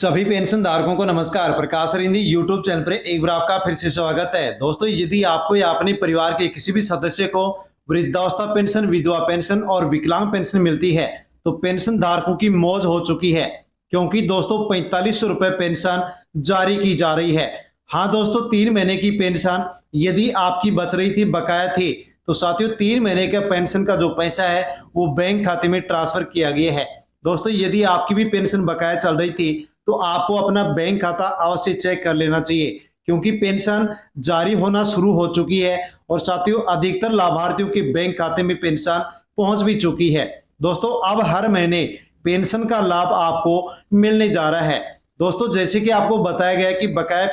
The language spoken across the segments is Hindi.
सभी पेंशन धारकों को नमस्कार। प्रकाश रिंदी यूट्यूब चैनल पर एक बार आपका फिर से स्वागत है। दोस्तों, यदि आपको या अपने परिवार के किसी भी सदस्य को वृद्धावस्था पेंशन, विधवा पेंशन और विकलांग पेंशन मिलती है तो पेंशन धारकों की मौज हो चुकी है, क्योंकि दोस्तों 4500 रुपए पेंशन जारी की जा रही है। हाँ दोस्तों, 3 महीने की पेंशन यदि आपकी बच रही थी, बकाया थी, तो साथियों 3 महीने के पेंशन का जो पैसा है वो बैंक खाते में ट्रांसफर किया गया है। दोस्तों, यदि आपकी भी पेंशन बकाया चल रही थी तो आपको अपना बैंक खाता अवश्य चेक कर लेना चाहिए, क्योंकि पेंशन जारी होना शुरू हो चुकी है और साथियों अधिकतर लाभार्थियों के बैंक खाते में पेंशन पहुंच भी चुकी है। दोस्तों, अब हर महीने पेंशन का लाभ आपको मिलने जा रहा है। दोस्तों, जैसे कि आपको बताया गया है कि बकाया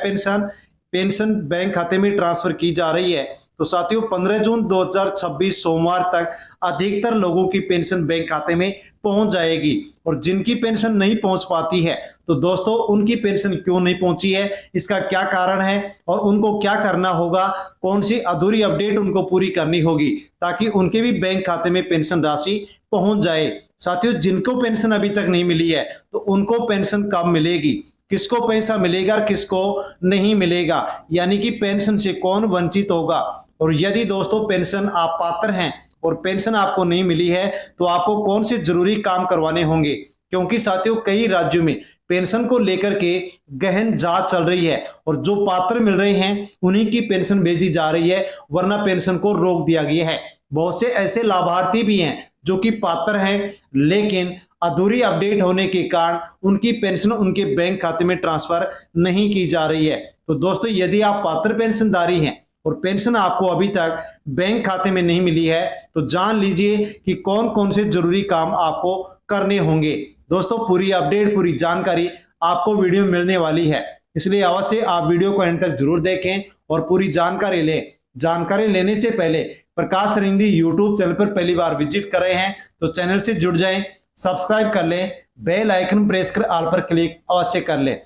पेंशन बैंक खाते में ट्रांसफर की जा रही है, तो साथियों 15 जून 2026 सोमवार तक अधिकतर लोगों की पेंशन बैंक खाते में पहुंच जाएगी। और जिनकी पेंशन नहीं पहुंच पाती है तो दोस्तों उनकी पेंशन क्यों नहीं पहुंची है, इसका क्या कारण है और उनको क्या करना होगा, कौन सी अधूरी अपडेट उनको पूरी करनी होगी ताकि उनके भी बैंक खाते में पेंशन राशि पहुंच जाए। साथियों, जिनको पेंशन अभी तक नहीं मिली है तो उनको पेंशन कब मिलेगी, किसको पैसा मिलेगा और किसको नहीं मिलेगा, यानी कि पेंशन से कौन वंचित होगा। और यदि दोस्तों पेंशन आप पात्र हैं और पेंशन आपको नहीं मिली है तो आपको कौन से जरूरी काम करवाने होंगे, क्योंकि साथियों कई राज्यों में पेंशन को लेकर के गहन जांच चल रही है और जो पात्र मिल रहे हैं उन्हीं की पेंशन भेजी जा रही है, वरना पेंशन को रोक दिया गया है। बहुत से ऐसे लाभार्थी भी हैं जो कि पात्र हैं लेकिन अधूरी अपडेट होने के कारण उनकी पेंशन उनके बैंक खाते में ट्रांसफर नहीं की जा रही है। तो दोस्तों, यदि आप पात्र पेंशनधारी हैं और पेंशन आपको अभी तक बैंक खाते में नहीं मिली है तो जान लीजिए कि कौन कौन से जरूरी काम आपको करने होंगे। दोस्तों, पूरी अपडेट, पूरी जानकारी आपको वीडियो में मिलने वाली है, इसलिए अवश्य आप वीडियो को अंत तक जरूर देखें और पूरी जानकारी लें। जानकारी लेने से पहले प्रकाश रिंदी यूट्यूब चैनल पर पहली बार विजिट कर रहे हैं तो चैनल से जुड़ जाएं, सब्सक्राइब कर लें, बेल आइकन प्रेस कर ऑल पर क्लिक अवश्य कर लें।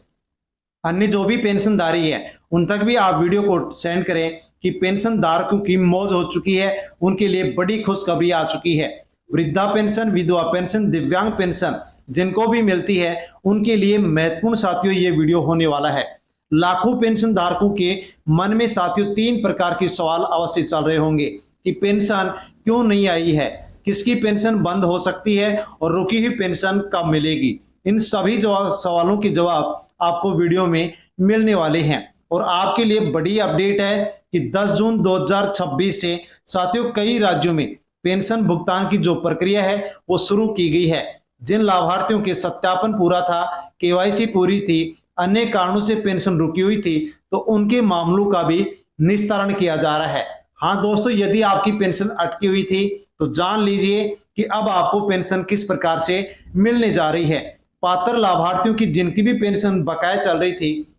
अन्य जो भी पेंशनधारी है उन तक भी आप वीडियो को सेंड करें कि पेंशन धारकों की मौज हो चुकी है, उनके लिए बड़ी खुशखबरी आ चुकी है। वृद्धा पेंशन, विधवा पेंशन, दिव्यांग पेंशन जिनको भी मिलती है उनके लिए महत्वपूर्ण साथियों ये वीडियो होने वाला है। लाखों पेंशन धारकों के मन में साथियों 3 प्रकार के सवाल अवश्य चल रहे होंगे कि पेंशन क्यों नहीं आई है, किसकी पेंशन बंद हो सकती है और रुकी हुई पेंशन कब मिलेगी। इन सभी सवालों के जवाब आपको वीडियो में मिलने वाले हैं। और आपके लिए बड़ी अपडेट है कि 10 जून 2026 से साथियों कई राज्यों में पेंशन भुगतान की जो प्रक्रिया है वो शुरू की गई है। जिन लाभार्थियों के सत्यापन पूरा था, केवाईसी पूरी थी, अन्य कारणों से पेंशन रुकी हुई थी, तो उनके मामलों का भी निस्तारण किया जा रहा है। हाँ दोस्तों, यदि आपकी पेंशन अटकी हुई थी तो जान लीजिए कि अब आपको पेंशन किस प्रकार से मिलने जा रही है। पात्र लाभार्थियों की जिनकी भी पेंशन बकाया चल रही थी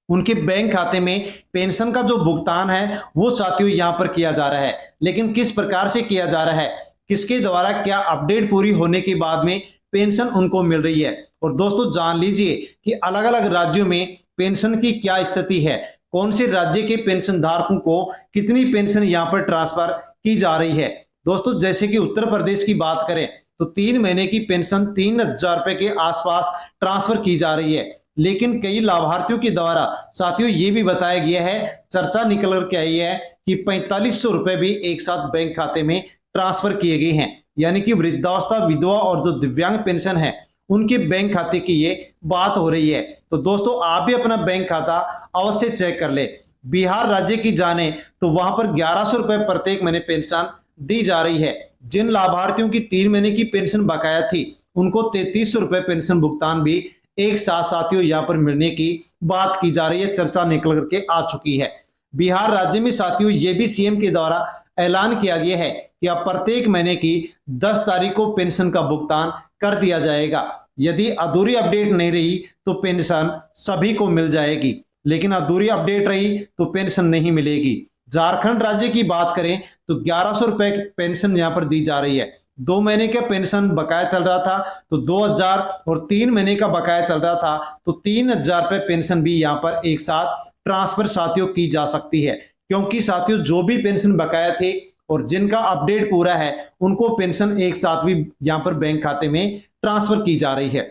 उनके बैंक खाते में पेंशन का जो भुगतान है वो साथियों यहां पर किया जा रहा है, लेकिन किस प्रकार से किया जा रहा है, किसके द्वारा, क्या अपडेट पूरी होने के बाद में पेंशन उनको मिल रही है। और दोस्तों जान लीजिए कि अलग अलग राज्यों में पेंशन की क्या स्थिति है, कौन से राज्य के पेंशन धारकों को कितनी पेंशन यहां पर ट्रांसफर की जा रही है। दोस्तों, जैसे कि उत्तर प्रदेश की बात करें तो 3 महीने की पेंशन 3000 रुपए के आसपास ट्रांसफर की जा रही है, लेकिन कई लाभार्थियों के द्वारा साथियों ये भी बताया गया है, चर्चा निकल कर के आई है कि 4500 रुपए भी एक साथ बैंक खाते में ट्रांसफर किए गए हैं, यानी कि वृद्धावस्था, विधवा और जो दिव्यांग पेंशन है उनके बैंक खाते की ये बात हो रही है। तो दोस्तों आप भी अपना बैंक खाता अवश्य चेक कर ले। बिहार राज्य की जाने तो वहां पर 1100 रुपए प्रत्येक महीने पेंशन दी जा रही है। जिन लाभार्थियों की 3 महीने की पेंशन बकाया थी उनको 3300 रुपए पेंशन भुगतान भी एक साथ साथियों यहां पर मिलने की बात की जा रही है, चर्चा निकल करके आ चुकी है। बिहार राज्य में साथियों ये भी सीएम के द्वारा ऐलान किया गया है कि अब प्रत्येक महीने की 10 तारीख को पेंशन का भुगतान कर दिया जाएगा। यदि अधूरी अपडेट नहीं रही तो पेंशन सभी को मिल जाएगी, लेकिन अधूरी अपडेट रही तो पेंशन नहीं मिलेगी। झारखंड राज्य की बात करें तो 1100 रुपए पेंशन यहां पर दी जा रही है। 2 महीने का पेंशन बकाया चल रहा था तो 2000 और 3 महीने का बकाया चल रहा था तो 3000 रुपए पेंशन भी यहां पर एक साथ ट्रांसफर साथियों की जा सकती है, क्योंकि साथियों जो भी पेंशन बकाया थे और जिनका अपडेट पूरा है उनको पेंशन एक साथ भी यहां पर बैंक खाते में ट्रांसफर की जा रही है।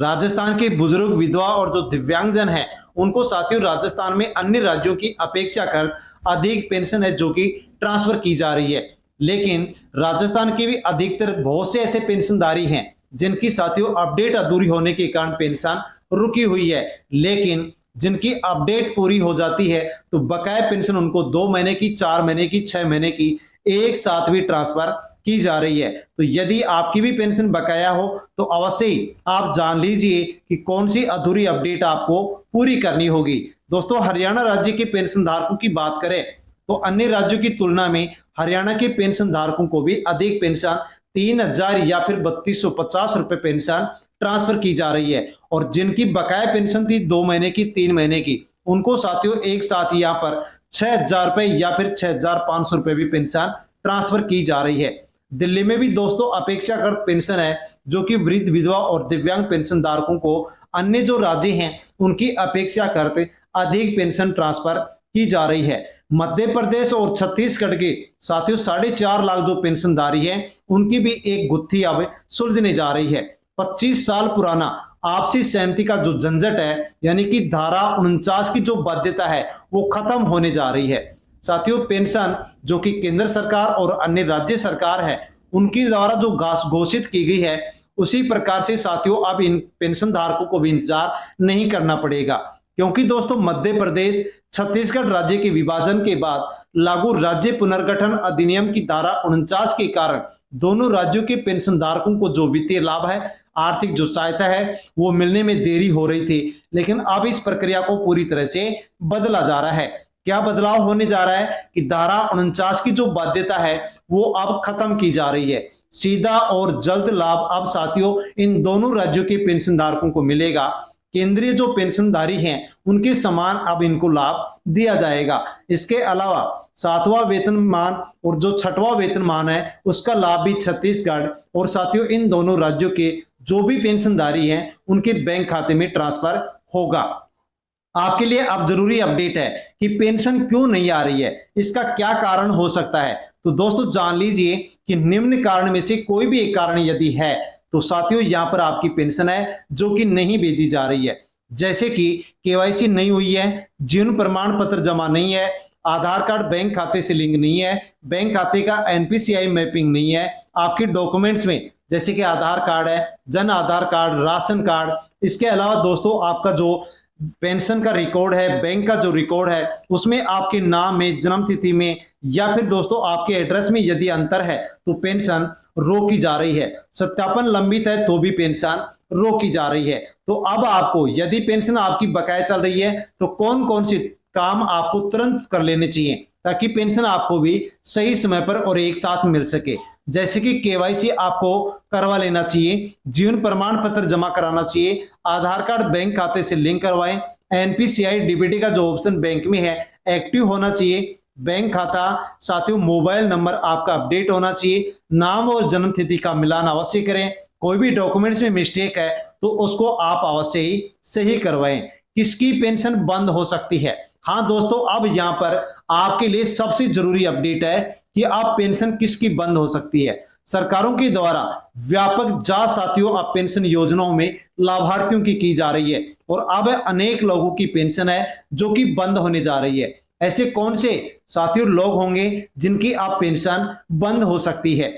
राजस्थान के बुजुर्ग, विधवा और जो दिव्यांगजन है उनको साथियों राजस्थान में अन्य राज्यों की अपेक्षा कर अधिक पेंशन है जो कि ट्रांसफर की जा रही है। लेकिन राजस्थान के भी अधिकतर बहुत से ऐसे पेंशनधारी हैं जिनकी साथियों अपडेट अधूरी होने के कारण पेंशन रुकी हुई है। लेकिन जिनकी अपडेट पूरी हो जाती है तो बकाया पेंशन उनको 2 महीने की, 4 महीने की, 6 महीने की एक साथ भी ट्रांसफर की जा रही है। तो यदि आपकी भी पेंशन बकाया हो तो अवश्य ही आप जान लीजिए कि कौन सी अधूरी अपडेट आपको पूरी करनी होगी। दोस्तों, हरियाणा राज्य के पेंशन धारकों की बात करें तो अन्य राज्यों की तुलना में हरियाणा के पेंशन धारकों को भी अधिक पेंशन 3,000 या फिर 3250 रुपए पेंशन ट्रांसफर की जा रही है। और जिनकी बकाया पेंशन थी 2 महीने की, 3 महीने की, उनको साथियों एक साथ यहाँ पर 6,000 रुपए या फिर 6,500 रुपए भी पेंशन ट्रांसफर की जा रही है। दिल्ली में भी दोस्तों अपेक्षाकृत पेंशन है जो कि वृद्ध, विधवा और दिव्यांग पेंशन धारकों को अन्य जो राज्य हैं उनकी अपेक्षाकृत अधिक पेंशन ट्रांसफर की जा रही है। मध्य प्रदेश और छत्तीसगढ़ के साथियों 4.5 लाख जो पेंशनधारी हैं उनकी भी एक गुत्थी अब सुलझने जा रही है। 25 साल पुराना आपसी सहमति का जो झंझट है यानी कि धारा 49 की जो बाध्यता है वो खत्म होने जा रही है। साथियों, पेंशन जो कि केंद्र सरकार और अन्य राज्य सरकार है उनकी द्वारा जो घोषित की गई है उसी प्रकार से साथियों अब इन पेंशन धारकों को भी इंतजार नहीं करना पड़ेगा, क्योंकि दोस्तों मध्य प्रदेश छत्तीसगढ़ राज्य के विभाजन के बाद लागू राज्य पुनर्गठन अधिनियम की धारा 49 के कारण दोनों राज्यों के पेंशन धारकों को जो वित्तीय लाभ है, आर्थिक जो सहायता है वो मिलने में देरी हो रही थी। लेकिन अब इस प्रक्रिया को पूरी तरह से बदला जा रहा है। क्या बदलाव होने जा रहा है कि धारा 49 की जो बाध्यता है वो अब खत्म की जा रही है। सीधा और जल्द लाभ अब साथियों इन दोनों राज्यों के पेंशन धारकों को मिलेगा। केंद्रीय जो पेंशनधारी हैं उनके समान अब इनको लाभ दिया जाएगा। इसके अलावा 7वां वेतनमान और जो 6वां वेतनमान है उसका लाभ भी छत्तीसगढ़ और साथियों इन दोनों राज्यों के जो भी पेंशनधारी हैं उनके बैंक खाते में ट्रांसफर होगा। आपके लिए अब जरूरी अपडेट है कि पेंशन क्यों नहीं आ रही है, इसका क्या कारण हो सकता है। तो दोस्तों जान लीजिए कि निम्न कारण में से कोई भी एक कारण यदि है तो साथियों यहाँ पर आपकी पेंशन है जो कि नहीं भेजी जा रही है। जैसे कि केवाईसी नहीं हुई है, जीवन प्रमाण पत्र जमा नहीं है, आधार कार्ड बैंक खाते से लिंक नहीं है, बैंक खाते का एनपीसीआई मैपिंग नहीं है, आपके डॉक्यूमेंट्स में जैसे कि आधार कार्ड है, Jan Aadhaar card, ration card, इसके अलावा दोस्तों आपका जो पेंशन का रिकॉर्ड है, बैंक का जो रिकॉर्ड है उसमें आपके नाम में, जन्म तिथि में या फिर दोस्तों आपके एड्रेस में यदि अंतर है तो पेंशन रोकी जा रही है। सत्यापन लंबित है तो भी पेंशन रोकी जा रही है। तो अब आपको यदि पेंशन आपकी बकाया चल रही है तो कौन कौन से काम आपको तुरंत कर लेने चाहिए ताकि पेंशन आपको भी सही समय पर और एक साथ मिल सके। जैसे कि केवाईसी आपको करवा लेना चाहिए, जीवन प्रमाण पत्र जमा कराना चाहिए, आधार कार्ड बैंक खाते से लिंक करवाएं, एनपीसीआई डीबीटी का जो ऑप्शन बैंक में है एक्टिव होना चाहिए, बैंक खाता साथियों मोबाइल नंबर आपका अपडेट होना चाहिए, नाम और जन्म तिथि का मिलान अवश्य करें। कोई भी डॉक्यूमेंट्स में मिस्टेक है तो उसको आप अवश्य ही सही करवाएं। किसकी पेंशन बंद हो सकती है? हाँ दोस्तों, अब यहाँ पर आपके लिए सबसे जरूरी अपडेट है कि अब पेंशन किसकी बंद हो सकती है। सरकारों के द्वारा व्यापक जांच साथियों अब पेंशन योजनाओं में लाभार्थियों की जा रही है और अब अनेक लोगों की पेंशन है जो कि बंद होने जा रही है। ऐसे कौन से साथियों लोग होंगे जिनकी अब पेंशन बंद हो सकती है?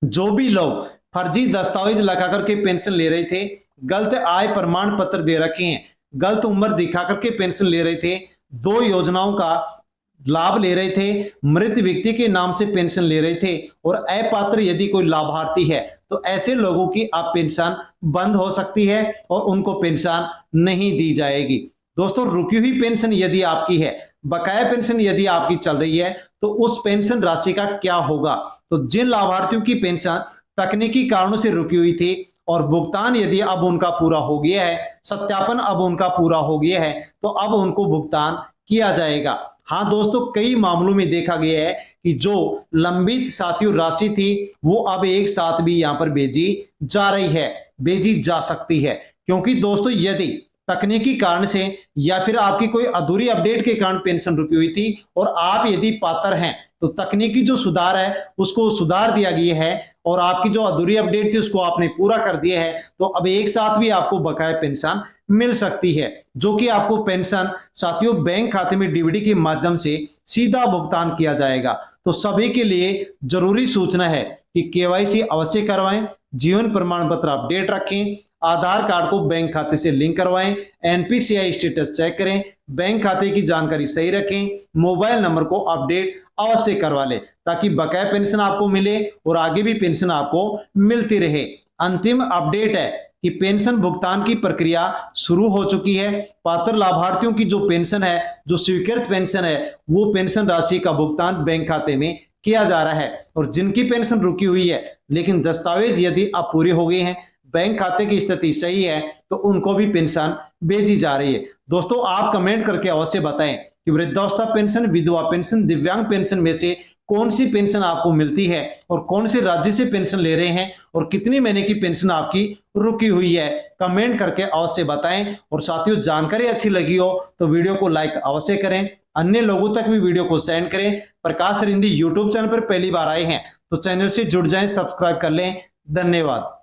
जो भी लोग फर्जी दस्तावेज लगा करके पेंशन ले रहे थे, गलत आय प्रमाण पत्र दे रखे हैं, गलत उम्र दिखा करके पेंशन ले रहे थे, 2 योजनाओं का लाभ ले रहे थे, मृत व्यक्ति के नाम से पेंशन ले रहे थे और अपात्र यदि कोई लाभार्थी है तो ऐसे लोगों की अब पेंशन बंद हो सकती है और उनको पेंशन नहीं दी जाएगी। दोस्तों, रुकी हुई पेंशन यदि आपकी है, बकाया पेंशन यदि आपकी चल रही है तो उस पेंशन राशि का क्या होगा? तो जिन लाभार्थियों की पेंशन तकनीकी कारणों से रुकी हुई थी और भुगतान यदि अब उनका पूरा हो गया है, सत्यापन अब उनका पूरा हो गया है तो अब उनको भुगतान किया जाएगा। हाँ दोस्तों, कई मामलों में देखा गया है कि जो लंबित साथियों राशि थी वो अब एक साथ भी यहाँ पर भेजी जा रही है, भेजी जा सकती है। क्योंकि दोस्तों यदि तकनीकी कारण से या फिर आपकी कोई अधूरी अपडेट के कारण पेंशन रुकी हुई थी और आप यदि पात्र हैं तो तकनीकी जो सुधार है उसको सुधार दिया गया है और आपकी जो अधूरी अपडेट थी उसको आपने पूरा कर दिया है। तो अब एक साथ भी आपको बकाया पेंशन मिल सकती है, जो कि आपको पेंशन साथियों बैंक खाते में डीबीडी के माध्यम से सीधा भुगतान किया जाएगा। तो सभी के लिए जरूरी सूचना है कि केवाईसी अवश्य करवाएं, जीवन प्रमाण पत्र अपडेट रखें, आधार कार्ड को बैंक खाते से लिंक करवाएं, एनपीसीआई स्टेटस चेक करें, बैंक खाते की जानकारी सही रखें, मोबाइल नंबर को अपडेट अवश्य करवा लें ताकि बकाया पेंशन आपको मिले और आगे भी पेंशन आपको मिलती रहे। अंतिम अपडेट है कि पेंशन भुगतान की प्रक्रिया शुरू हो चुकी है। पात्र लाभार्थियों की जो पेंशन है, जो स्वीकृत पेंशन है, वो पेंशन राशि का भुगतान बैंक खाते में किया जा रहा है। और जिनकी पेंशन रुकी हुई है लेकिन दस्तावेज यदि अब पूरे हो गए हैं, बैंक खाते की स्थिति सही है, तो उनको भी पेंशन भेजी जा रही है। दोस्तों आप कमेंट करके अवश्य बताएं कि वृद्धावस्था पेंशन, विधवा पेंशन, दिव्यांग पेंशन में से कौन सी पेंशन आपको मिलती है और कौन से राज्य से पेंशन ले रहे हैं और कितनी महीने की पेंशन आपकी रुकी हुई है। कमेंट करके अवश्य बताएं। और साथियों जानकारी अच्छी लगी हो तो वीडियो को लाइक अवश्य करें, अन्य लोगों तक भी वीडियो को सेंड करें। प्रकाश रिंदी यूट्यूब चैनल पर पहली बार आए हैं तो चैनल से जुड़ जाएं, सब्सक्राइब कर लें। धन्यवाद।